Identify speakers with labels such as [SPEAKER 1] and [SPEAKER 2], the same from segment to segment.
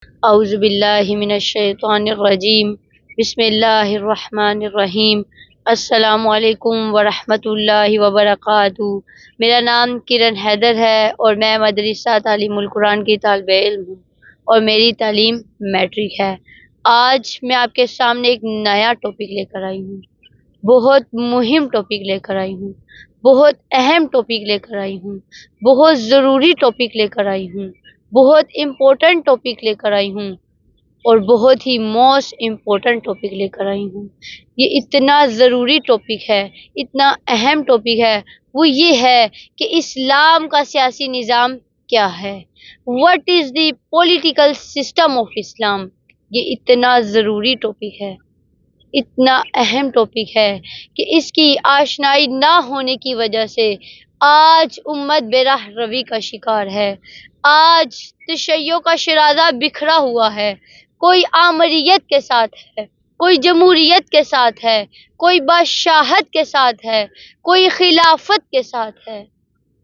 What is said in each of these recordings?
[SPEAKER 1] اعوذ باللہ من الشیطان الرجیم، بسم اللہ الرحمن الرحیم۔ السلام علیکم ورحمۃ اللہ وبرکاتہ۔ میرا نام کرن حیدر ہے اور میں مدرسہ تعلیم القرآن کی طالب علم ہوں اور میری تعلیم میٹرک ہے۔ آج میں آپ کے سامنے ایک نیا ٹاپک لے کر آئی ہوں، بہت مہم ٹاپک لے کر آئی ہوں، بہت اہم ٹاپک لے کر آئی ہوں، بہت ضروری ٹاپک لے کر آئی ہوں، بہت امپورٹنٹ ٹاپک لے کر آئی ہوں اور بہت ہی موسٹ امپورٹنٹ ٹاپک لے کر آئی ہوں۔ یہ اتنا ضروری ٹاپک ہے، اتنا اہم ٹاپک ہے، وہ یہ ہے کہ اسلام کا سیاسی نظام کیا ہے، what is the political system of Islam. یہ اتنا ضروری ٹاپک ہے، اتنا اہم ٹاپک ہے کہ اس کی آشنائی نہ ہونے کی وجہ سے آج امت بے راہ روی کا شکار ہے۔ آج تشیع کا شرارہ بکھرا ہوا ہے، کوئی آمریت کے ساتھ ہے، کوئی جمہوریت کے ساتھ ہے، کوئی بادشاہت کے ساتھ ہے، کوئی خلافت کے ساتھ ہے۔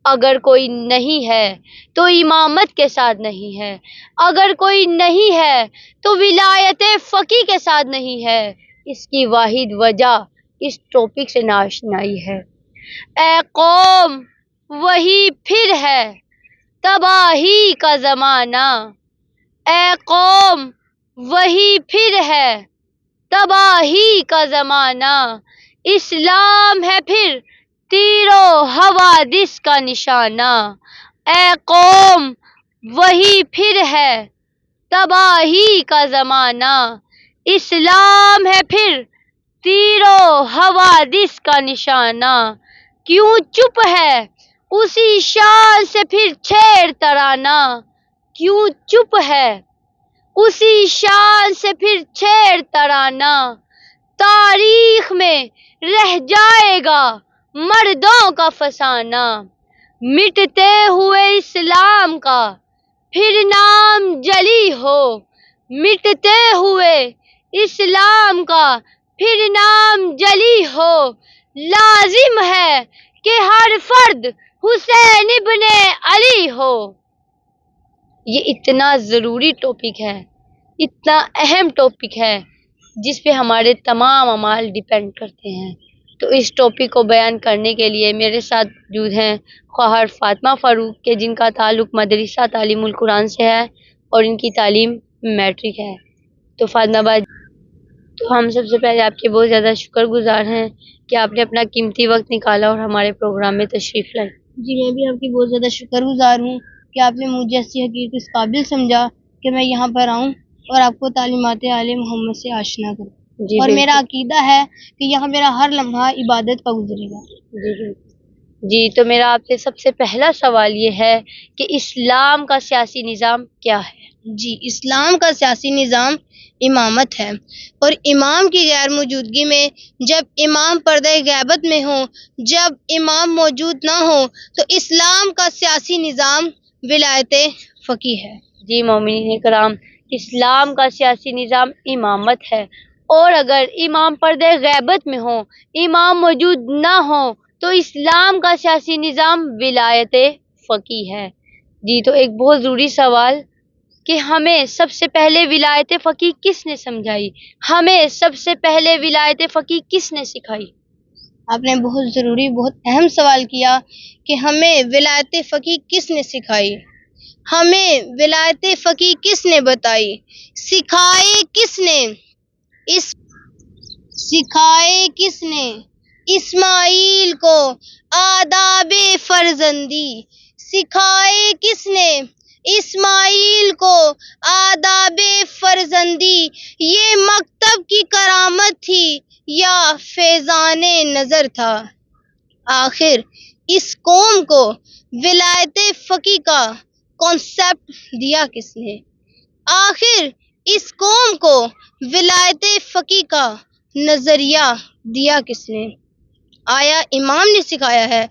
[SPEAKER 1] اگر کوئی نہیں ہے تو امامت کے ساتھ نہیں ہے، اگر کوئی نہیں ہے تو ولایت فقیہ کے ساتھ نہیں ہے۔ اس کی واحد وجہ اس ٹاپک سے ناشنائی ہے۔ اے قوم، وہی پھر ہے تباہی کا زمانہ، اے قوم وہی پھر ہے تباہی کا زمانہ، اسلام ہے پھر تیر و حوادث کا نشانہ، اے قوم وہی پھر ہے تباہی کا زمانہ، اسلام ہے پھر تیر و حوادث کا نشانہ۔ کیوں چپ ہے اسی شان سے پھر چھیڑ ترانہ، کیوں چپ ہے اسی شان سے پھر چھیڑ ترانہ، تاریخ میں رہ جائے گا مردوں کا فسانہ، مٹتے ہوئے اسلام کا پھر نام جلی ہو، مٹتے ہوئے اسلام کا پھر نام جلی ہو، لازم ہے کہ ہر فرد حسین ابن علی ہو۔ یہ اتنا ضروری ٹاپک ہے، اتنا اہم ٹاپک ہے جس پہ ہمارے تمام اعمال ڈیپینڈ کرتے ہیں۔ تو اس ٹاپک کو بیان کرنے کے لیے میرے ساتھ موجود ہیں خواہر فاطمہ فاروق کے، جن کا تعلق مدرسہ تعلیم القرآن سے ہے اور ان کی تعلیم میٹرک ہے۔ تو فاطمہ بات، تو ہم سب سے پہلے آپ کے بہت زیادہ شکر گزار ہیں کہ آپ نے اپنا قیمتی وقت نکالا اور ہمارے پروگرام میں تشریف لائے۔
[SPEAKER 2] جی میں بھی آپ کی بہت زیادہ شکر گزار ہوں کہ آپ نے مجھے ایسی حقیقت اس قابل سمجھا کہ میں یہاں پر آؤں اور آپ کو تعلیمات آل محمد سے آشنا کروں۔
[SPEAKER 1] جی
[SPEAKER 2] اور
[SPEAKER 1] بالکل،
[SPEAKER 2] میرا عقیدہ ہے کہ یہاں میرا ہر لمحہ عبادت کا گزرے گا۔
[SPEAKER 1] جی بالکل۔ جی تو میرا آپ سے سب سے پہلا سوال یہ ہے کہ اسلام کا سیاسی نظام کیا ہے؟
[SPEAKER 2] جی اسلام کا سیاسی نظام امامت ہے، اور امام کی غیر موجودگی میں جب امام پردہ غیبت میں ہوں، جب امام موجود نہ ہو تو اسلام کا سیاسی نظام ولایت فقیہ ہے۔
[SPEAKER 1] جی مومنین کرام، اسلام کا سیاسی نظام امامت ہے، اور اگر امام پردہ غیبت میں ہوں، امام موجود نہ ہوں تو اسلام کا سیاسی نظام ولایت فقیہ ہے۔ جی تو ایک بہت ضروری سوال کہ ہمیں سب سے پہلے ولایت فقیہ کس نے سمجھائی، ہمیں سب سے پہلے ولایت فقیہ کس نے سکھائی؟
[SPEAKER 2] آپ نے بہت ضروری، بہت اہم سوال کیا کہ ہمیں ولایت فقیہ کس نے سکھائی، ہمیں ولایت فقیہ کس نے بتائی، سکھائے کس نے، سکھائے کس نے اسماعیل کو آداب فرزندی، سکھائے کس نے اسماعیل کو آداب فرزندی، یہ مکتب کی کرامت تھی یا فیضان نظر تھا؟ آخر اس قوم کو ولایت فقیہ کا کانسیپٹ دیا کس نے؟ آخر اس قوم کو ولایت فقیہ کا نظریہ دیا کس نے؟ آیا امام نے سکھایا ہے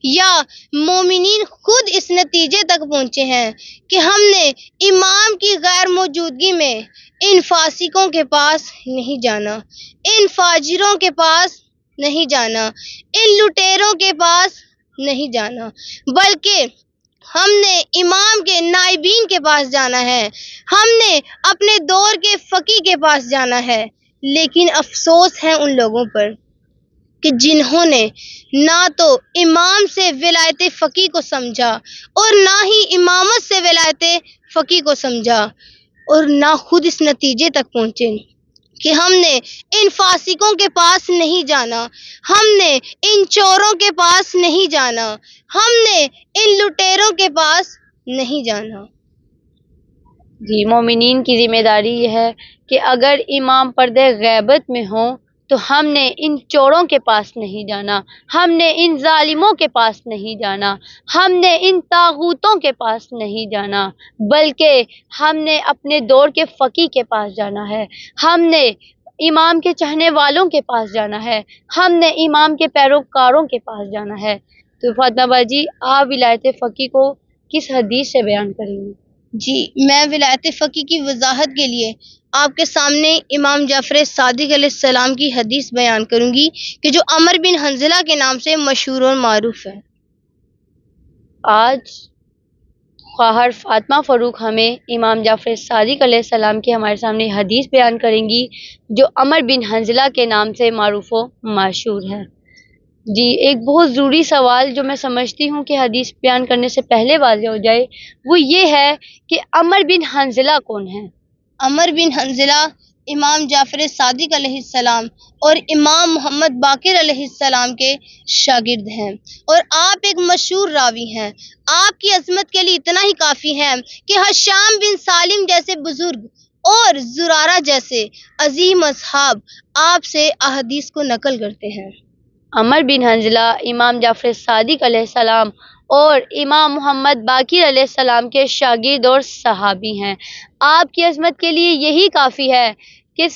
[SPEAKER 2] یا مومنین خود اس نتیجے تک پہنچے ہیں کہ ہم نے امام کی غیر موجودگی میں ان فاسقوں کے پاس نہیں جانا، ان فاجروں کے پاس نہیں جانا، ان لٹیروں کے پاس نہیں جانا، بلکہ ہم نے امام کے نائبین کے پاس جانا ہے، ہم نے اپنے دور کے فقی کے پاس جانا ہے، لیکن افسوس ہے ان لوگوں پر کہ جنہوں نے نہ تو امام سے ولایت فقی کو سمجھا اور نہ ہی امامت سے ولایت فقی کو سمجھا، اور نہ خود اس نتیجے تک پہنچے کہ ہم نے ان فاسقوں کے پاس نہیں جانا، ہم نے ان چوروں کے پاس نہیں جانا، ہم نے ان لٹیروں کے پاس نہیں جانا۔
[SPEAKER 1] جی، مومنین کی ذمہ داری یہ ہے کہ اگر امام پردہ غیبت میں ہوں تو ہم نے ان چوروں کے پاس نہیں جانا، ہم نے ان ظالموں کے پاس نہیں جانا، ہم نے ان طاغوتوں کے پاس نہیں جانا، بلکہ ہم نے اپنے دور کے فقی کے پاس جانا ہے، ہم نے امام کے چاہنے والوں کے پاس جانا ہے، ہم نے امام کے پیروکاروں کے پاس جانا ہے۔ تو فاطمہ باجی، آپ ولایت فقی کو کس حدیث سے بیان کریں گے؟
[SPEAKER 2] جی، میں ولایت فقی کی وضاحت کے لیے آپ کے سامنے امام جعفر صادق علیہ السلام کی حدیث بیان کروں گی کہ جو عمر بن حنظلہ کے نام سے مشہور اور معروف ہے۔
[SPEAKER 1] آج خواہر فاطمہ فاروق ہمیں امام جعفر صادق علیہ السلام کی ہمارے سامنے حدیث بیان کریں گی جو عمر بن حنظلہ کے نام سے معروف و مشہور ہے۔ جی، ایک بہت ضروری سوال جو میں سمجھتی ہوں کہ حدیث بیان کرنے سے پہلے واضح ہو جائے، وہ یہ ہے کہ عمر بن حنظلہ کون ہے؟
[SPEAKER 2] عمر بن حنظلہ امام جعفر صادق علیہ السلام اور امام محمد باقر علیہ السلام کے شاگرد ہیں، اور آپ ایک مشہور راوی ہیں۔ آپ کی عظمت کے لیے اتنا ہی کافی ہے کہ حشام بن سالم جیسے بزرگ اور زرارہ جیسے عظیم اصحاب آپ سے احادیث کو نقل کرتے ہیں۔
[SPEAKER 1] عمر بن حنظلہ امام جعفر صادق علیہ السلام اور امام محمد باقر علیہ السلام کے شاگرد اور صحابی ہیں۔ آپ کی عظمت کے لیے یہی کافی ہے کہ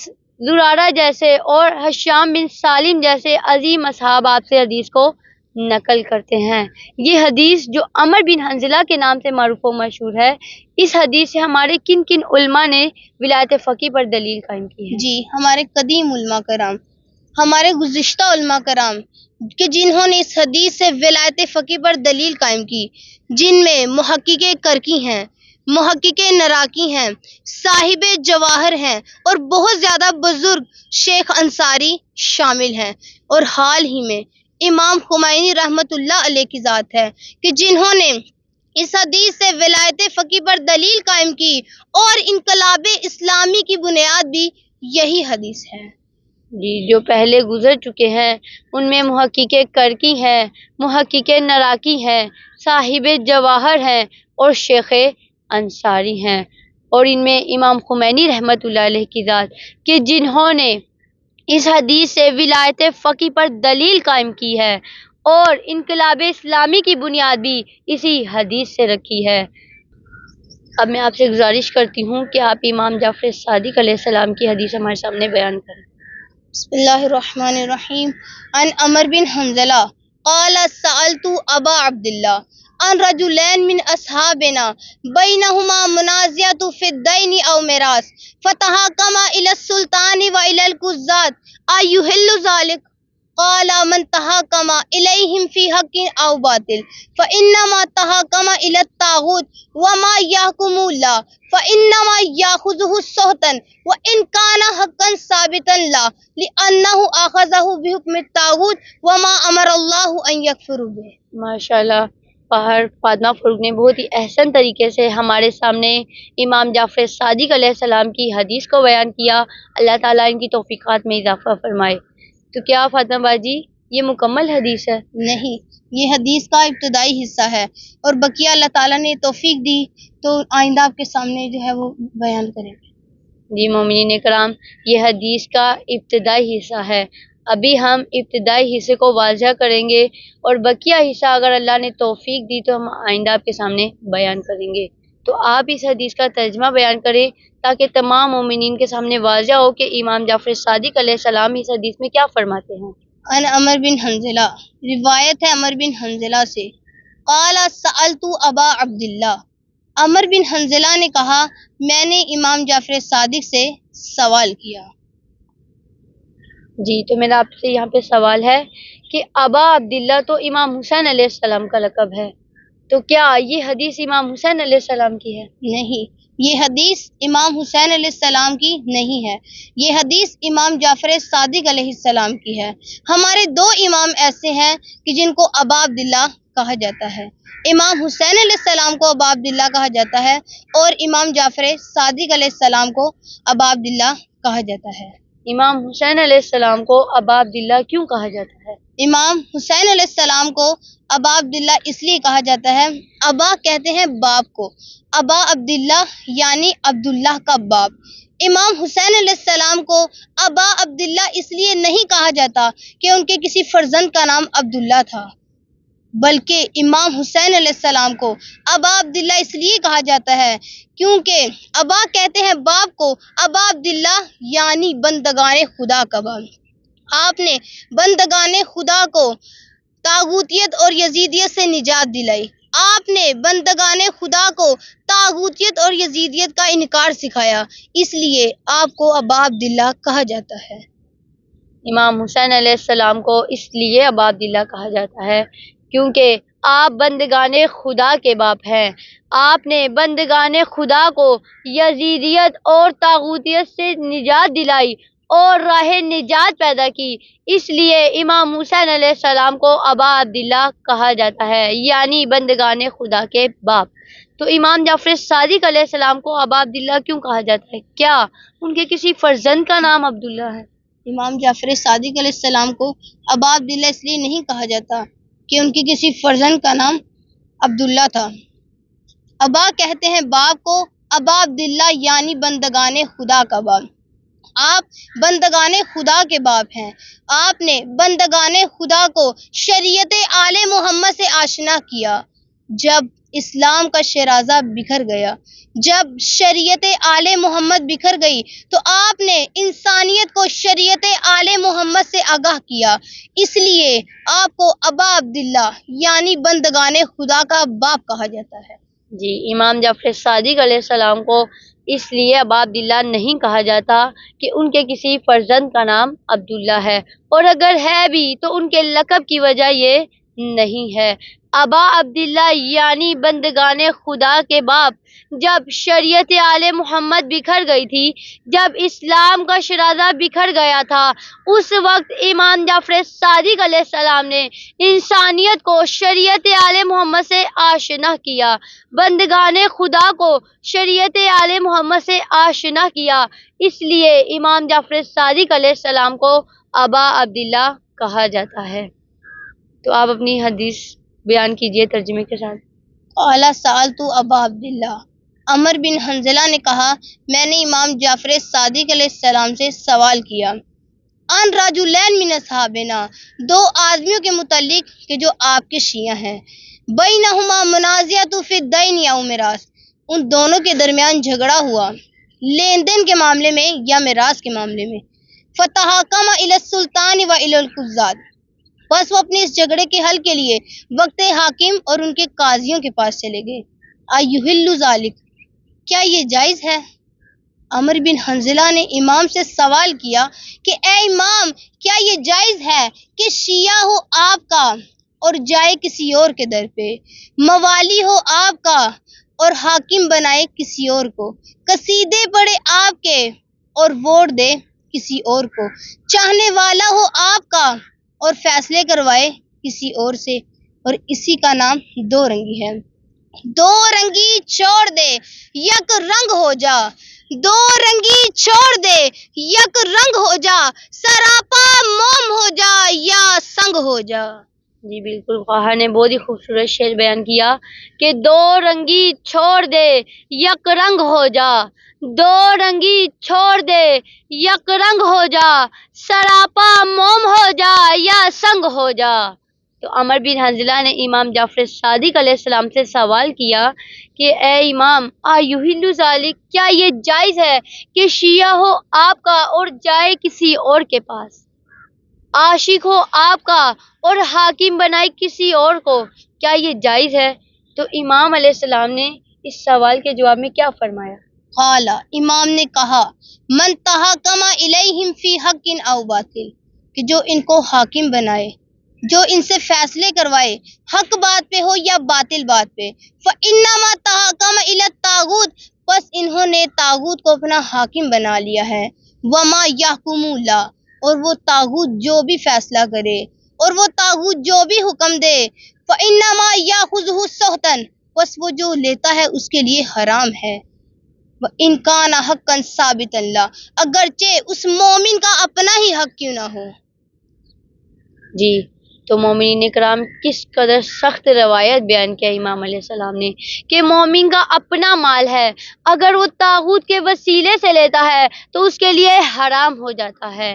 [SPEAKER 1] زرارہ جیسے اور حشام بن سالم جیسے عظیم اصحاب آپ سے حدیث کو نقل کرتے ہیں۔ یہ حدیث جو عمر بن حنظلہ کے نام سے معروف و مشہور ہے، اس حدیث سے ہمارے کن کن علماء نے ولایت فقی پر دلیل قائم کی ہے؟
[SPEAKER 2] جی، ہمارے قدیم علماء کرام، ہمارے گزشتہ علماء کرام کہ جنہوں نے اس حدیث سے ولایت فقی پر دلیل قائم کی، جن میں محقق کرکی ہیں، محقق نراقی ہیں، صاحب جواہر ہیں، اور بہت زیادہ بزرگ شیخ انصاری شامل ہیں، اور حال ہی میں امام خمینی رحمۃ اللہ علیہ کی ذات ہے کہ جنہوں نے اس حدیث سے ولایت فقی پر دلیل قائم کی، اور انقلاب اسلامی کی بنیاد بھی یہی حدیث ہے۔
[SPEAKER 1] جی، جو پہلے گزر چکے ہیں ان میں محقق کرکی ہیں، محقق نراقی ہیں، صاحب جواہر ہیں اور شیخ انصاری ہیں، اور ان میں امام خمینی رحمۃ اللہ علیہ کی ذات کہ جنہوں نے اس حدیث سے ولایت فقی پر دلیل قائم کی ہے اور انقلاب اسلامی کی بنیاد بھی اسی حدیث سے رکھی ہے۔ اب میں آپ سے گزارش کرتی ہوں کہ آپ امام جعفر صادق علیہ السلام کی حدیث ہمارے سامنے بیان کریں۔
[SPEAKER 2] بسم اللہ الرحمن الرحیم۔ عن عمر بن حنظلہ قال سألت ابا عبداللہ عن رجلین من اصحابنا بینہما منازعۃ فی الدین او میراث فتحاکما الی السلطان و الی القضاة ایحل ذلک؟ قال من تحاکم الیہم فی حق او باطل فانما تحاکم الی الطاغوت وما یحکم اللہ فانما یاخذہ سہتا وان کان حقا ثابتا لا لانہ اخذہ بحکم الطاغوت وما امر اللہ ان یکفروا بہ۔
[SPEAKER 1] ماشاء اللہ، فاطمہ فاروق نے بہت ہی احسن طریقے سے ہمارے سامنے امام جعفر صادق علیہ السلام کی حدیث کو بیان کیا۔ اللہ تعالیٰ ان کی توفیقات میں اضافہ فرمائے۔ تو کیا فاطمہ باجی یہ مکمل حدیث ہے؟
[SPEAKER 2] نہیں، یہ حدیث کا ابتدائی حصہ ہے، اور بقیہ اللہ تعالیٰ نے توفیق دی تو آئندہ آپ کے سامنے جو ہے وہ بیان کریں گے۔
[SPEAKER 1] جی مومنین کرام، یہ حدیث کا ابتدائی حصہ ہے۔ ابھی ہم ابتدائی حصے کو واضح کریں گے اور بقیہ حصہ اگر اللہ نے توفیق دی تو ہم آئندہ آپ کے سامنے بیان کریں گے۔ تو آپ اس حدیث کا ترجمہ بیان کریں تاکہ تمام مومنین کے سامنے واضح ہو کہ امام جعفر صادق علیہ السلام اس حدیث میں کیا فرماتے ہیں۔
[SPEAKER 2] عن عمر بن حنظلہ، روایت ہے عمر بن حنظلہ سے، قال سألت ابا عبداللہ، عمر بن حنظلہ نے کہا میں نے امام جعفر صادق سے سوال کیا۔
[SPEAKER 1] جی، تو میرا آپ سے یہاں پہ سوال ہے کہ ابا عبداللہ تو امام حسین علیہ السلام کا لقب ہے، تو کیا یہ حدیث امام حسین علیہ السلام کی ہے؟
[SPEAKER 2] نہیں، یہ حدیث امام حسین علیہ السلام کی نہیں ہے، یہ حدیث امام جعفر صادق علیہ السلام کی ہے۔ ہمارے دو امام ایسے ہیں کہ جن کو ابا عبداللہ کہا جاتا ہے، امام حسین علیہ السلام کو ابا عبداللہ کہا جاتا ہے اور امام جعفر صادق علیہ السلام کو ابا عبداللہ کہا جاتا ہے۔
[SPEAKER 1] امام حسین علیہ السلام کو ابا عبداللہ کیوں کہا جاتا ہے؟
[SPEAKER 2] امام حسین علیہ السلام کو ابا عبداللہ اس لیے کہا جاتا ہے، ابا کہتے ہیں باپ کو، ابا عبداللہ یعنی عبداللہ کا باپ۔ امام حسین علیہ السلام کو ابا عبداللہ اس لیے نہیں کہا جاتا کہ ان کے کسی فرزند کا نام عبداللہ تھا، بلکہ امام حسین علیہ السلام کو ابا عبداللہ اس لیے کہا جاتا ہے کیونکہ ابا کہتے ہیں باپ کو، ابا عبداللہ یعنی بندگان خدا کا باپ۔ آپ نے بندگان خدا کو طاغوتیت اور یزیدیت سے نجات دلائی، آپ نے بندگان خدا کو طاغوتیت اور یزیدیت کا انکار سکھایا، اس لیے آپ کو ابا عبداللہ کہا جاتا ہے۔
[SPEAKER 1] امام حسین علیہ السلام کو اس لیے ابا عبداللہ کہا جاتا ہے کیونکہ آپ بندگان خدا کے باپ ہیں، آپ نے بندگان خدا کو یزیدیت اور طاغوتیت سے نجات دلائی اور راہ نجات پیدا کی، اس لیے امام حسین علیہ السلام کو ابا عبداللہ کہا جاتا ہے، یعنی بندگان خدا کے باپ۔ تو امام جعفر صادق علیہ السلام کو ابا عبداللہ کیوں کہا جاتا ہے؟ کیا ان کے کسی فرزند کا نام عبداللہ ہے؟
[SPEAKER 2] امام جعفر صادق علیہ السلام کو ابا عبداللہ اس لیے نہیں کہا جاتا کہ ان کے کسی فرزند کا نام عبداللہ تھا۔ ابا کہتے ہیں باپ کو، ابا عبداللہ یعنی بندگان خدا کا باپ۔ آپ بندگان خدا کے باپ ہیں، آپ نے بندگان خدا کو شریعت آل محمد سے آشنا کیا۔ جب اسلام کا شیرازہ بکھر گیا، جب شریعت آل محمد بکھر گئی تو آپ نے انسانیت کو شریعت آل محمد سے آگاہ کیا، اس لیے آپ کو ابا عبداللہ یعنی بندگان خدا کا باپ کہا جاتا ہے۔
[SPEAKER 1] جی، امام جعفر صادق علیہ السلام کو اس لیے ابا عبداللہ نہیں کہا جاتا کہ ان کے کسی فرزند کا نام عبداللہ ہے، اور اگر ہے بھی تو ان کے لقب کی وجہ یہ نہیں ہے۔ ابا عبداللہ یعنی بندگان خدا کے باپ جب شریعت آل محمد بکھر گئی تھی، جب اسلام کا شرازہ بکھر گیا تھا، اس وقت امام جعفر صادق علیہ السلام نے انسانیت کو شریعت آل محمد سے آشنا کیا، بندگان خدا کو شریعت آل محمد سے آشنا کیا، اس لیے امام جعفر صادق علیہ السلام کو ابا عبداللہ کہا جاتا ہے۔ تو آپ اپنی حدیث بیان کیجئے ترجمے کے ساتھ۔
[SPEAKER 2] قال سألت ابا عبداللہ، عمر بن حنظلہ نے کہا میں نے امام جعفر صادق علیہ السلام سے سوال کیا، ان رجلین من اصحابنا، دو آدمیوں کے متعلق کہ جو آپ کے شیعہ ہیں، بینہما منازعۃ فی الدین یا میراث، ان دونوں کے درمیان جھگڑا ہوا لین دین کے معاملے میں یا میراث کے معاملے میں، فتحاکما الی السلطان و الی القضاۃ، بس وہ اپنے اس جھگڑے کے حل کے لیے وقت حاکم اور ان کے قاضیوں کے پاس چلے گئے۔ ایحل ذالک، کیا یہ جائز ہے؟ عمر بن حنظلہ نے امام سے سوال کیا کہ اے امام، کیا یہ جائز ہے کہ شیعہ ہو آپ کا اور جائے کسی اور کے در پہ، موالی ہو آپ کا اور حاکم بنائے کسی اور کو، قصیدے پڑھے آپ کے اور ووٹ دے کسی اور کو، چاہنے والا ہو آپ کا اور فیصلے کروائے کسی اور سے، اور اسی کا نام دو رنگی ہے۔ دو رنگی چھوڑ دے یک رنگ ہو جا، دو رنگی چھوڑ دے یک رنگ ہو جا، سراپا موم ہو جا یا سنگ ہو جا۔
[SPEAKER 1] جی بالکل، خواہر نے بہت ہی خوبصورت شعر بیان کیا کہ دو رنگی چھوڑ دے یک رنگ ہو جا، دو رنگی چھوڑ دے یک رنگ ہو جا، سراپا موم ہو جا یا سنگ ہو جا۔ تو عمر بن حنظلہ نے امام جعفر صادق علیہ السلام سے سوال کیا کہ اے امام، ایحل ذالک، کیا یہ جائز ہے کہ شیعہ ہو آپ کا اور جائے کسی اور کے پاس، عاشق ہو آپ کا اور حاکم بنائے کسی اور کو، کیا یہ جائز ہے؟ تو امام علیہ السلام نے اس سوال کے جواب میں کیا فرمایا؟
[SPEAKER 2] قال، امام نے کہا من تحاکم الیہم فی حق او باطل، کہ جو ان کو حاکم بنائے جو ان سے فیصلے کروائے، حق بات پہ ہو یا باطل بات پہ. فَإِنَّمَا تَحَاكَمَ إِلَى الطَّاغُوتِ، بس انہوں نے طاغوت کو اپنا حاکم بنا لیا ہے. وَمَا يَحْكُمُ اللَّهُ، اور وہ طاغوت جو بھی فیصلہ کرے اور وہ طاغوت جو بھی حکم دے، فَإِنَّمَا يَأْخُذُهُ سُحْتًا، بس وہ جو لیتا ہے اس کے لیے حرام ہے. وَإِنْ كَانَ حَقًّا ثَابِتًا لَهُ، اگرچہ اس مومن کا اپنا ہی حق کیوں نہ ہو.
[SPEAKER 1] جی، تو مومنین کرام کس قدر سخت روایت بیان کیا امام علیہ السلام نے کہ مومن کا اپنا مال ہے، اگر وہ طاغوت کے وسیلے سے لیتا ہے تو اس کے لیے حرام ہو جاتا ہے.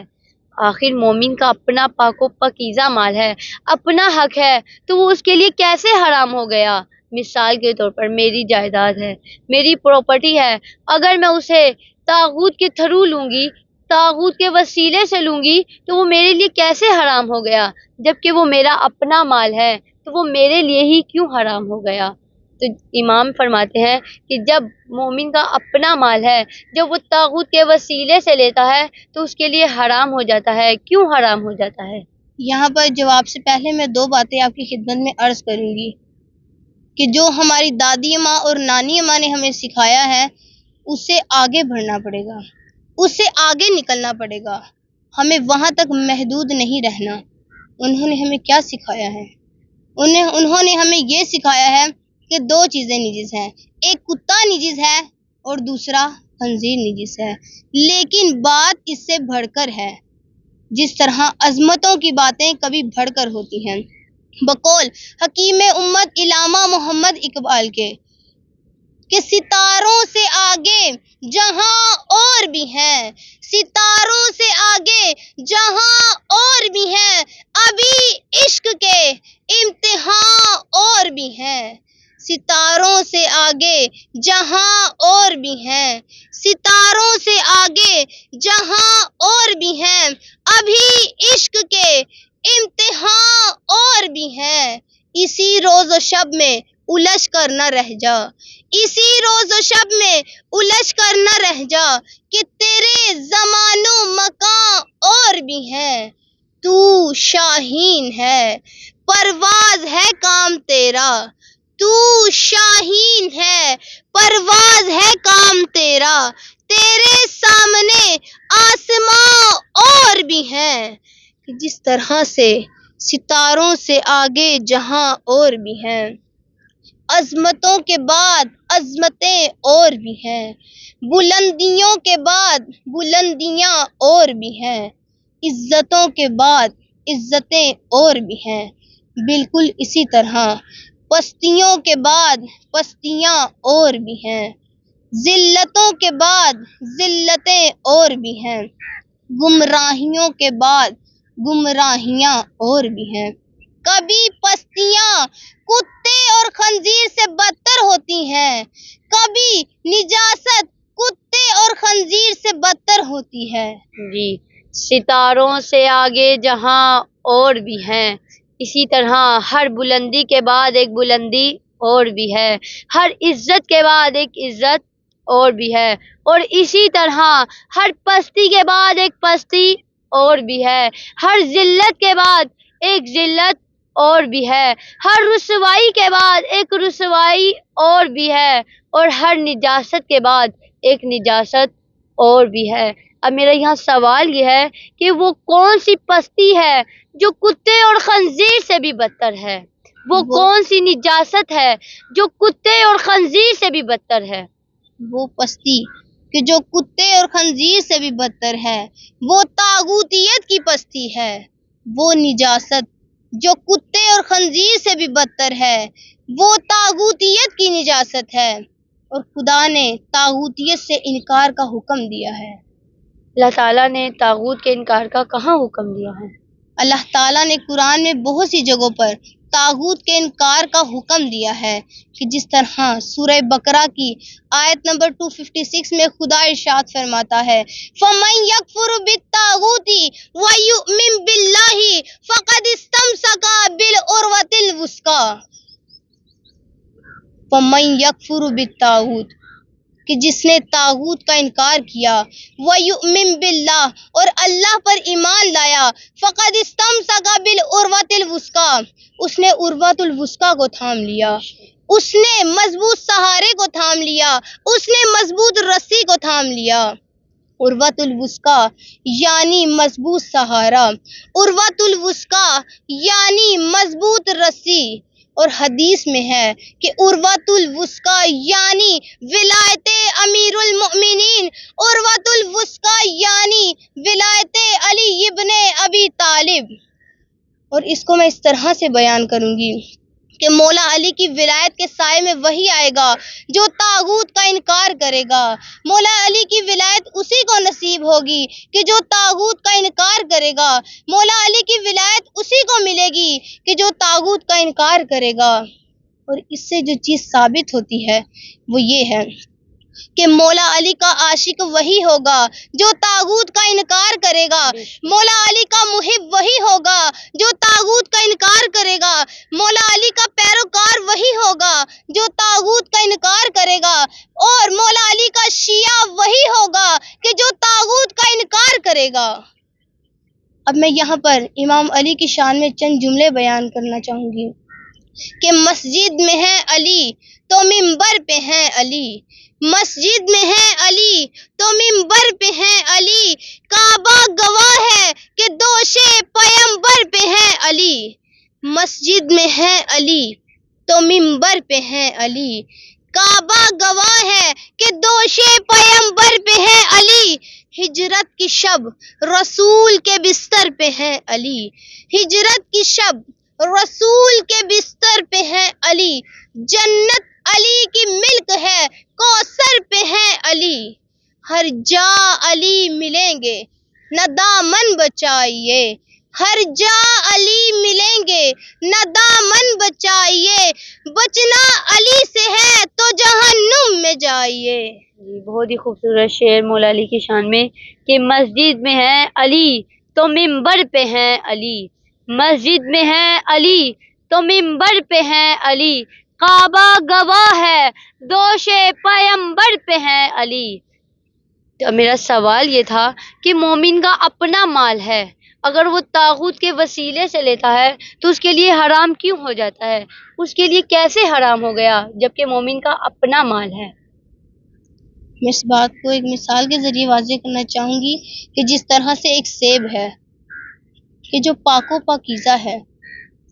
[SPEAKER 1] آخر مومن کا اپنا پاک و پاکیزہ مال ہے، اپنا حق ہے، تو وہ اس کے لیے کیسے حرام ہو گیا؟ مثال کے طور پر میری جائیداد ہے، میری پراپرٹی ہے، اگر میں اسے طاغوت کے تھرو لوں گی، طاغوت کے وسیلے سے لوں گی، تو وہ میرے لیے کیسے حرام ہو گیا؟ جبکہ وہ میرا اپنا مال ہے تو وہ میرے لیے ہی کیوں حرام ہو گیا؟ تو امام فرماتے ہیں کہ جب مومن کا اپنا مال ہے، جب وہ طاغوت کے وسیلے سے لیتا ہے تو اس کے لیے حرام ہو جاتا ہے. کیوں حرام ہو جاتا ہے؟
[SPEAKER 2] یہاں پر جواب سے پہلے میں دو باتیں آپ کی خدمت میں عرض کروں گی کہ جو ہماری دادی ماں اور نانی ماں نے ہمیں سکھایا ہے، اس سے آگے بڑھنا پڑے گا، اس سے آگے نکلنا پڑے گا. ہمیں وہاں تک محدود نہیں رہنا. انہوں نے ہمیں کیا سکھایا ہے؟ انہوں نے ہمیں یہ سکھایا ہے کہ دو چیزیں نجس ہیں، ایک کتا نجس ہے اور دوسرا خنزیر نجس ہے. لیکن بات اس سے بڑھ کر ہے، جس طرح عظمتوں کی باتیں کبھی بڑھ کر ہوتی ہیں. بقول حکیم امت علامہ محمد اقبال کے کہ ستاروں سے آگے جہاں اور بھی ہیں، ستاروں سے آگے جہاں اور بھی ہیں، ابھی عشق کے امتحان اور بھی ہیں. ستاروں سے آگے جہاں اور بھی ہیں، ستاروں سے آگے جہاں اور بھی ہیں، ابھی عشق کے امتحان اور بھی ہیں. اسی روز و شب میں الجھ کر نہ رہ جا، اسی روز و شب میں الجھ کر نہ رہ جا، کہ تیرے زمان و مکان اور بھی ہیں. تو شاہین ہے، پرواز ہے کام تیرا، تو شاہین ہے، پرواز ہے کام تیرا، تیرے سامنے آسمان اور بھی ہیں. جس طرح سے ستاروں سے آگے جہاں اور بھی ہیں، عظمتوں کے بعد عظمتیں اور بھی ہیں، بلندیوں کے بعد بلندیاں اور بھی ہیں، عزتوں کے بعد عزتیں اور بھی ہیں. بالکل اسی طرح پستیوں کے بعد پستیاں اور بھی ہیں، ذلتوں کے بعد ذلتیں اور بھی ہیں، گمراہیوں کے بعد گمراہیاں اور بھی ہیں. کبھی پستیاں کتے اور خنزیر سے بدتر ہوتی ہیں، کبھی نجاست کتے اور خنزیر سے بدتر ہوتی ہے.
[SPEAKER 1] جی، ستاروں سے آگے جہاں اور بھی ہیں، اسی طرح ہر بلندی کے بعد ایک بلندی اور بھی ہے، ہر عزت کے بعد ایک عزت اور بھی ہے، اور اسی طرح ہر پستی کے بعد ایک پستی اور بھی ہے، ہر ذلت کے بعد ایک ذلت اور بھی ہے، ہر رسوائی کے بعد ایک رسوائی اور بھی ہے، اور ہر نجاست کے بعد ایک نجاست اور بھی ہے. اب میرا یہاں سوال یہ ہے کہ وہ کون سی پستی ہے جو کتے اور خنزیر سے بھی بدتر ہے؟ وہ کون سی نجاست ہے جو کتے اور خنزیر سے بھی بدتر ہے؟
[SPEAKER 2] وہ پستی کہ جو کتے اور خنزیر سے بھی بدتر ہے، وہ طاغوتیت کی پستی ہے. وہ نجاست جو کتے اور خنزیر سے بھی بدتر ہے، وہ طاغوتیت کی نجاست ہے. اور خدا نے طاغوتیت سے انکار کا حکم دیا ہے.
[SPEAKER 1] اللہ تعالیٰ نے طاغوت کے انکار کا کہاں حکم دیا ہے؟
[SPEAKER 2] اللہ تعالیٰ نے قرآن میں بہت سی جگہوں پر طاغوت کے انکار کا حکم دیا ہے، کہ جس طرح سورہ بقرہ کی آیت نمبر 256 میں خدا ارشاد فرماتا ہے، فَمَن يَكْفُرُ بِالطَّاغُوتِ وَيُؤْمِن بِاللَّهِ فَقَدِ اسْتَمْسَكَ بِالْعُرْوَةِ الْوُثْقَىٰ. فَمَن يَكْفُرُ بِالطَّاغُوتِ، کہ جس نے طاغوت کا انکار کیا وَيُؤْمِن بِاللَّهِ اور اللہ پر ایمان لایا فَقَدِ اسْتَمْسَكَ بِالْعُرْوَةِ الْوُثْقَىٰ اس نے عروۃ الوثقیٰ کو تھام لیا، اس نے مضبوط سہارے کو تھام لیا، اس نے مضبوط رسی کو تھام لیا۔ عروۃ الوثقیٰ یعنی مضبوط سہارا، عروۃ الوثقیٰ یعنی مضبوط رسی۔ اور حدیث میں ہے کہ عروۃ الوثقیٰ یعنی ولایت امیر المؤمنین، عروۃ الوثقیٰ یعنی ولایت علی ابن ابی طالب۔ اور اس کو میں اس طرح سے بیان کروں گی کہ مولا علی کی ولایت کے سائے میں وہی آئے گا جو طاغوت کا انکار کرے گا۔ مولا علی کی ولایت اسی کو نصیب ہوگی کہ جو طاغوت کا انکار کرے گا۔ مولا علی کی ولایت اسی کو ملے گی کہ جو طاغوت کا انکار کرے گا۔ اور اس سے جو چیز ثابت ہوتی ہے وہ یہ ہے کہ مولا علی کا عاشق وہی ہوگا جو طاغوت کا انکار کرے گا، مولا علی کا محب وہی ہوگا جو طاغوت کا انکار کرے گا، مولا علی کا پیروکار وہی ہوگا جو طاغوت کا انکار کرے گا، اور مولا علی کا شیعہ وہی ہوگا کہ جو طاغوت کا انکار کرے گا۔ اب میں یہاں پر امام علی کی شان میں چند جملے بیان کرنا چاہوں گی کہ مسجد میں ہے علی تو منبر پہ ہیں علی، مسجد میں ہے علی تو منبر پہ ہیں علی، کعبہ گواہ ہے کہ دوش پیمبر پہ ہیں علی، مسجد میں ہے علی تو منبر پہ ہیں علی، کعبہ گواہ ہے کہ دوش پیمبر پہ ہیں علی، ہجرت کی شب رسول کے بستر پہ ہیں علی، ہجرت کی شب رسول کے بستر پہ ہیں علی، جنت علی کی ملک ہے کوثر پہ ہیں علی، ہر جا علی ملیں گے نہ دامن بچائیے، ہر جا علی ملیں گے نہ دامن بچائیے، بچنا علی سے ہے تو جہنم میں جائیے۔
[SPEAKER 1] بہت ہی خوبصورت شعر مولا علی کی شان میں کہ مسجد میں ہے علی تو منبر پہ ہیں علی، مسجد میں ہے علی تو منبر پہ ہیں علی، کعبہ گواہ ہے دوش پیمبر پہ ہیں علی۔ تو میرا سوال یہ تھا کہ مومن کا اپنا مال ہے، اگر وہ طاغوت کے وسیلے سے لیتا ہے تو اس کے لیے حرام کیوں ہو جاتا ہے؟ اس کے لیے کیسے حرام ہو گیا جبکہ مومن کا اپنا مال ہے؟
[SPEAKER 2] میں اس بات کو ایک مثال کے ذریعے واضح کرنا چاہوں گی کہ جس طرح سے ایک سیب ہے کہ جو پاک و پاکیزہ ہے،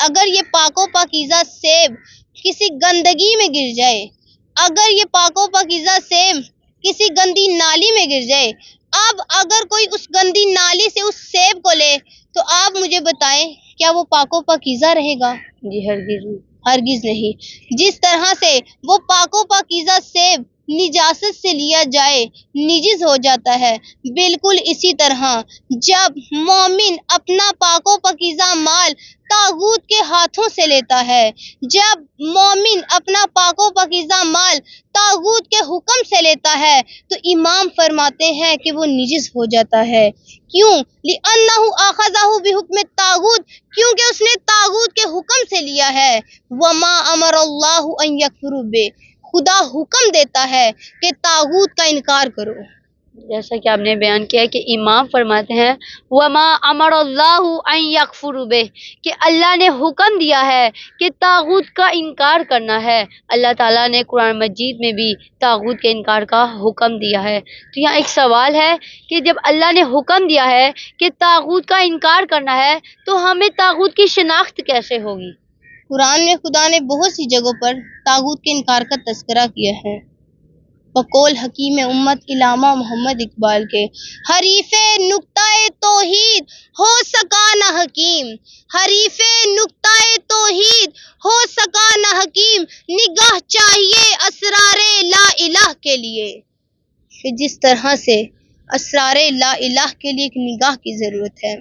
[SPEAKER 2] اگر یہ پاک و پاکیزہ سیب کسی گندگی میں گر جائے، اگر یہ پاک و پاکیزہ سیب کسی گندی نالی میں گر جائے، اب اگر کوئی اس گندی نالی سے اس سیب کو لے تو آپ مجھے بتائیں کیا وہ پاک و پاکیزہ رہے گا؟
[SPEAKER 1] جی
[SPEAKER 2] ہرگز نہیں۔ جس طرح سے وہ پاک و پاکیزہ سیب نجاست سے لیا جائے نجس ہو جاتا ہے، بالکل اسی طرح جب مومن اپنا پاک و پاکیزہ مال طاغوت کے ہاتھوں سے لیتا ہے، جب مومن اپنا پاک و پاکیزہ مال طاغوت کے حکم سے لیتا ہے تو امام فرماتے ہیں کہ وہ نجس ہو جاتا ہے۔ کیوں؟ لِأَنَّهُ أَخَذَهُ بِحُکْمِ الطاغوت، کیونکہ اس نے طاغوت کے حکم سے لیا ہے۔ وَمَا أَمَرَ اللَّهُ أَن يَكْفُرُوا بِهِ، خدا حکم دیتا ہے کہ طاغوت کا انکار کرو۔
[SPEAKER 1] جیسا کہ آپ نے بیان کیا کہ امام فرماتے ہیں وَمَا أَمَرَ اللَّهُ أَن يَكْفُرُوا بِهِ، کہ اللہ نے حکم دیا ہے کہ طاغوت کا انکار کرنا ہے۔ اللہ تعالیٰ نے قرآن مجید میں بھی طاغوت کے انکار کا حکم دیا ہے۔ تو یہاں ایک سوال ہے کہ جب اللہ نے حکم دیا ہے کہ طاغوت کا انکار کرنا ہے تو ہمیں طاغوت کی شناخت کیسے ہوگی؟
[SPEAKER 2] قرآن میں خدا نے بہت سی جگہوں پر طاغوت کے انکار کا تذکرہ کیا ہے۔ بقول حکیم امت علامہ محمد اقبال کے، حریف نکتہ توحید ہو سکا نہ حکیم، حریف نکتہ توحید ہو سکا نہ حکیم، نگاہ چاہیے اسرار لا الہ کے لیے۔ کہ جس طرح سے اسرار لا الہ کے لیے ایک نگاہ کی ضرورت ہے،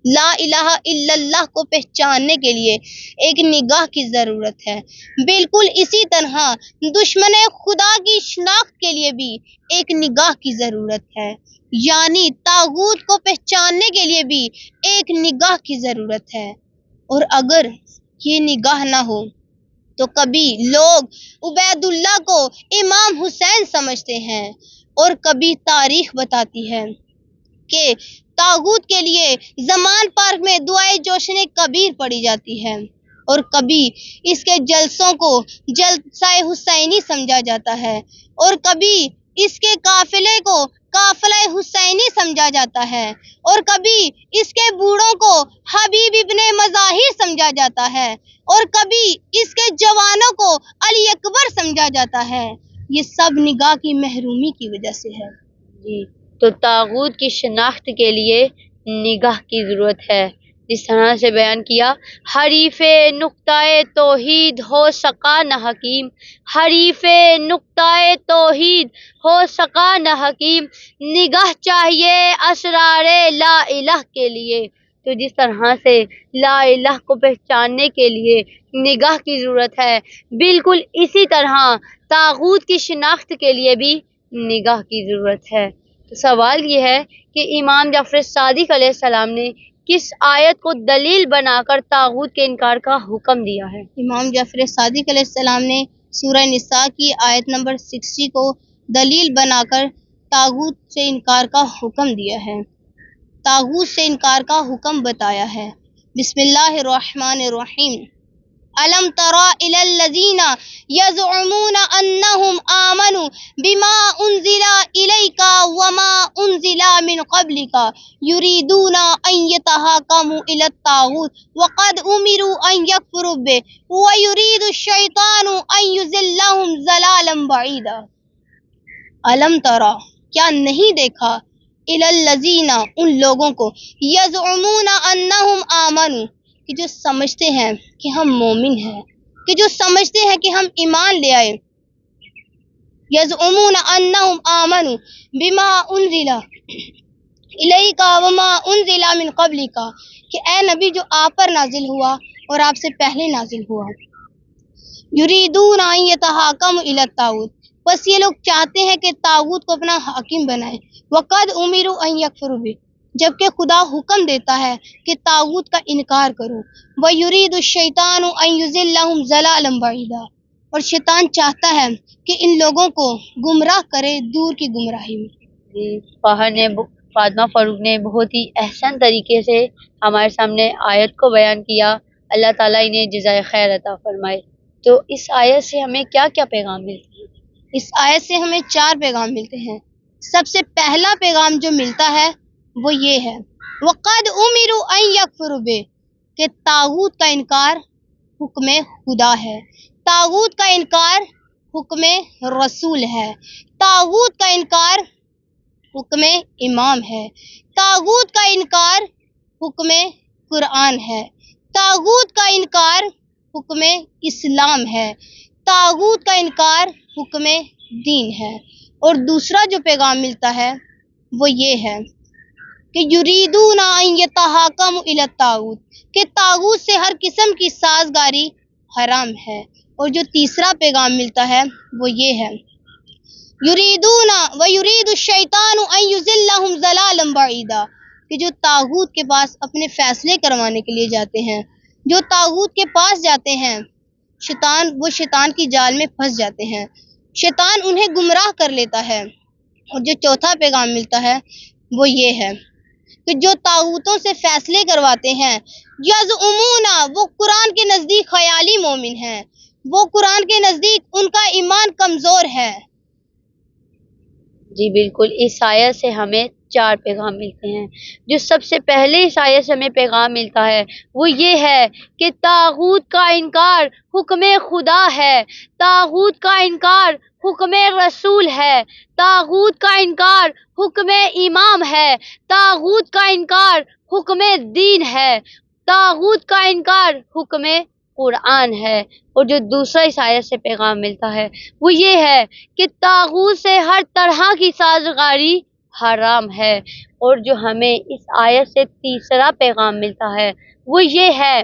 [SPEAKER 2] لا الہ الا اللہ کو پہچاننے کے لیے ایک نگاہ کی ضرورت ہے، بالکل اسی طرح دشمن خدا کی شناخت کے لیے بھی ایک نگاہ کی ضرورت ہے، یعنی طاغوت کو پہچاننے کے لیے بھی ایک نگاہ کی ضرورت ہے۔ اور اگر یہ نگاہ نہ ہو تو کبھی لوگ عبیداللہ کو امام حسین سمجھتے ہیں، اور کبھی تاریخ بتاتی ہے کہ طاغوت کے لیے زمان پارک میں دعائے جوشن کبیر پڑھی جاتی ہے، اور کبھی اس کے جلسوں کو جلسہ حسینی سمجھا جاتا ہے، اور کبھی اس کے قافلے کو قافلہ حسینی سمجھا جاتا ہے، اور کبھی اس کے بوڑھوں کو حبیب ابن مظاہر سمجھا جاتا ہے، اور کبھی اس کے جوانوں کو علی اکبر سمجھا جاتا ہے۔ یہ سب نگاہ کی محرومی کی وجہ سے ہے۔
[SPEAKER 1] جی، تو طاغوت کی شناخت کے لیے نگاہ کی ضرورت ہے، جس طرح سے بیان کیا، حریف نقطۂ توحید ہو سکا نہ حکیم، حریف نقطۂ توحید ہو سکا نہ حکیم، نگاہ چاہیے اسرار لا الہ کے لیے۔ تو جس طرح سے لا الہ کو پہچاننے کے لیے نگاہ کی ضرورت ہے، بالکل اسی طرح طاغوت کی شناخت کے لیے بھی نگاہ کی ضرورت ہے۔ تو سوال یہ ہے کہ امام جعفر صادق علیہ السلام نے کس آیت کو دلیل بنا کر طاغوت کے انکار کا حکم دیا ہے؟
[SPEAKER 2] امام جعفر صادق علیہ السلام نے سورہ نساء کی آیت نمبر 60 کو دلیل بنا کر طاغوت سے انکار کا حکم دیا ہے، طاغوت سے انکار کا حکم بتایا ہے۔ بسم اللہ الرحمن الرحیم۔ أَلَمْ تَرَ إِلَى الَّذِينَ يَزْعُمُونَ أَنَّهُمْ آمَنُوا بِمَا أُنزِلَ إِلَيْكَ وَمَا أُنزِلَ مِنْ قَبْلِكَ يُرِيدُونَ أَنْ يَتَحَاكَمُوا إِلَى الطَّاغُوتِ وَقَدْ أُمِرُوا أَنْ يَكْفُرُوا بِهِ وَيُرِيدُ الشَّيْطَانُ أَنْ يُضِلَّهُمْ ضَلَالًا بَعِيدًا۔ أَلَمْ تَرَ، کیا نہیں دیکھا، إِلَى الَّذِينَ، ان لوگوں کو، يَزْعُمُونَ أَنَّهُمْ آمَنُوا، کہ جو سمجھتے ہیں کہ ہم مومن ہیں، کہ جو سمجھتے ہیں کہ ہم ایمان لے آئے، یزعمون انہم آمنوا بما انزل الیک وما انزل من قبلک، کہ اے نبی جو آپ پر نازل ہوا اور آپ سے پہلے نازل ہوا، یریدون ان یتحاکموا الی الطاغوت، بس یہ لوگ چاہتے ہیں کہ طاغوت کو اپنا حاکم بنائیں، وقد امروا ان یکفروا بہ، جبکہ خدا حکم دیتا ہے کہ طاغوت کا انکار کرو، وَيُرِيدُ الشَّيْطَانُ أَن يُضِلَّهُمْ ضَلَالًا بَعِيدًا، اور شیطان چاہتا ہے کہ ان لوگوں کو گمراہ کرے دور کی گمراہی میں۔
[SPEAKER 1] جی، فاطمہ فاروق نے بہت ہی احسن طریقے سے ہمارے سامنے آیت کو بیان کیا، اللہ تعالیٰ انہیں جزائے خیر عطا فرمائے۔ تو اس آیت سے ہمیں کیا کیا پیغام ملتا ہے؟
[SPEAKER 2] اس آیت سے ہمیں 4 پیغام ملتے ہیں۔ سب سے پہلا پیغام جو ملتا ہے وہ یہ ہے، وَقَدْ أُمِرُوا أَن يَكْفُرُوا بِهِ، کہ طاغوت کا انکار حکم خدا ہے، طاغوت کا انکار حکم رسول ہے، طاغوت کا انکار حکم امام ہے، طاغوت کا انکار حکم قرآن ہے، طاغوت کا انکار حکم اسلام ہے، طاغوت کا انکار حکم دین ہے۔ اور دوسرا جو پیغام ملتا ہے وہ یہ ہے کہ یریدون ان یتحاکموا الی الطاغوت، کہ طاغوت سے ہر قسم کی سازگاری حرام ہے۔ اور جو تیسرا پیغام ملتا ہے وہ یہ ہے، یریدون ویرید الشیطان ان یضلهم ضلالا بعیدا، کہ جو طاغوت کے پاس اپنے فیصلے کروانے کے لیے جاتے ہیں، جو طاغوت کے پاس جاتے ہیں، وہ شیطان کی جال میں پھنس جاتے ہیں، شیطان انہیں گمراہ کر لیتا ہے۔ اور جو چوتھا پیغام ملتا ہے وہ یہ ہے کہ جو طاغوتوں سے فیصلے کرواتے ہیں، یزعمون، وہ قرآن کے نزدیک خیالی مومن ہیں، وہ قرآن کے نزدیک ان کا ایمان کمزور ہے۔
[SPEAKER 1] جی بالکل، اس آیت سے ہمیں 4 پیغام ملتے ہیں۔ جو سب سے پہلے اس آیت سے ہمیں پیغام ملتا ہے وہ یہ ہے کہ طاغوت کا انکار حکم خدا ہے، طاغوت کا انکار حکم رسول ہے، طاغوت کا انکار حکم امام ہے، طاغوت کا انکار حکم دین ہے، طاغوت کا انکار حکم قرآن ہے۔ اور جو دوسرا اس آیت سے پیغام ملتا ہے وہ یہ ہے کہ طاغوت سے ہر طرح کی سازگاری حرام ہے۔ اور جو ہمیں اس آیت سے تیسرا پیغام ملتا ہے وہ یہ ہے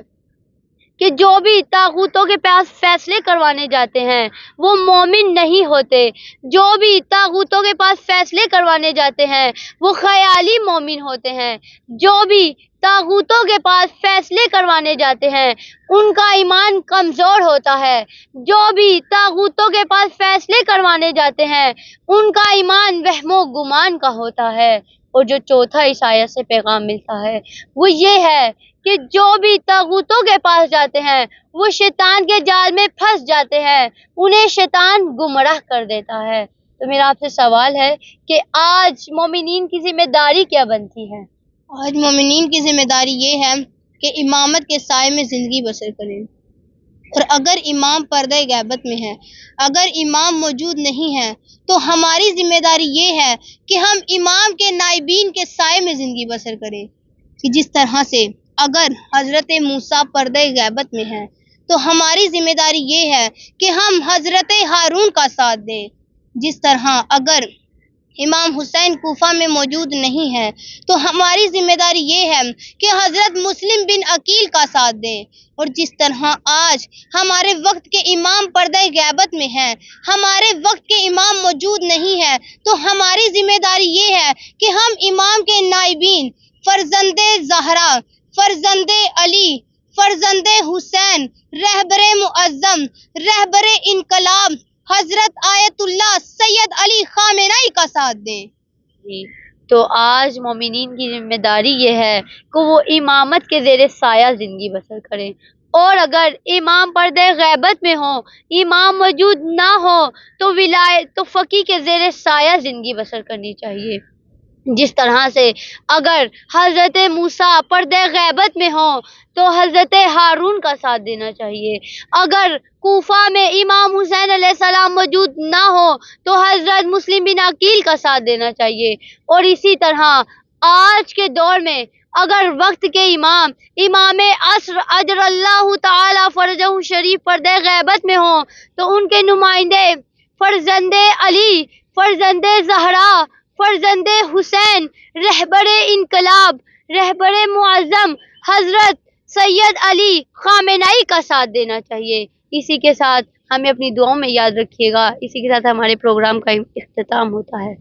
[SPEAKER 1] کہ جو بھی طاغوتوں کے پاس فیصلے کروانے جاتے ہیں وہ مومن نہیں ہوتے، جو بھی طاغوتوں کے پاس فیصلے کروانے جاتے ہیں وہ خیالی مومن ہوتے ہیں، جو بھی طاغوتوں کے پاس فیصلے کروانے جاتے ہیں ان کا ایمان کمزور ہوتا ہے، جو بھی طاغوتوں کے پاس فیصلے کروانے جاتے ہیں ان کا ایمان وہم و گمان کا ہوتا ہے۔ اور جو چوتھا اس آیت سے پیغام ملتا ہے وہ یہ ہے کہ جو بھی طاغوتوں کے پاس جاتے ہیں وہ شیطان کے جال میں پھنس جاتے ہیں، انہیں شیطان گمراہ کر دیتا ہے۔ تو میرا آپ سے سوال ہے کہ آج مومنین کی ذمہ داری کیا بنتی ہے؟
[SPEAKER 2] آج مومنین کی ذمہ داری یہ ہے کہ امامت کے سائے میں زندگی بسر کریں، اور اگر امام پردہ غیبت میں ہے، اگر امام موجود نہیں ہے تو ہماری ذمہ داری یہ ہے کہ ہم امام کے نائبین کے سائے میں زندگی بسر کریں، کہ جس طرح سے اگر حضرت موسیٰ پردہ غیبت میں ہے تو ہماری ذمہ داری یہ ہے کہ ہم حضرت ہارون کا ساتھ دیں، جس طرح اگر امام حسین کوفہ میں موجود نہیں ہے تو ہماری ذمہ داری یہ ہے کہ حضرت مسلم بن عقیل کا ساتھ دیں، اور جس طرح آج ہمارے وقت کے امام پردہ غیبت میں ہیں، ہمارے وقت کے امام موجود نہیں ہے تو ہماری ذمہ داری یہ ہے کہ ہم امام کے نائبین فرزند زہرا، فرزند علی، فرزند حسین، رہبر معظم، رہبر انقلاب حضرت آیت اللہ سید علی خامنہئی کا ساتھ دیں۔
[SPEAKER 1] جی، تو آج مومنین کی ذمہ داری یہ ہے کہ وہ امامت کے زیر سایہ زندگی بسر کریں، اور اگر امام پردہ غیبت میں ہوں، امام موجود نہ ہو تو فقی کے زیر سایہ زندگی بسر کرنی چاہیے، جس طرح سے اگر حضرت موسیٰ پردہ غیبت میں ہوں تو حضرت ہارون کا ساتھ دینا چاہیے، اگر کوفہ میں امام حسین علیہ السلام موجود نہ ہو تو حضرت مسلم بن عقیل کا ساتھ دینا چاہیے، اور اسی طرح آج کے دور میں اگر وقت کے امام عصر اجر اللہ تعالی فرجہ شریف پردہ غیبت میں ہوں تو ان کے نمائندے فرزند علی، فرزند زہرا، فرزند حسین، رہبر انقلاب، رہبر معظم حضرت سید علی خامنہئی کا ساتھ دینا چاہیے۔ اسی کے ساتھ ہمیں اپنی دعاؤں میں یاد رکھیے گا، اسی کے ساتھ ہمارے پروگرام کا اختتام ہوتا ہے۔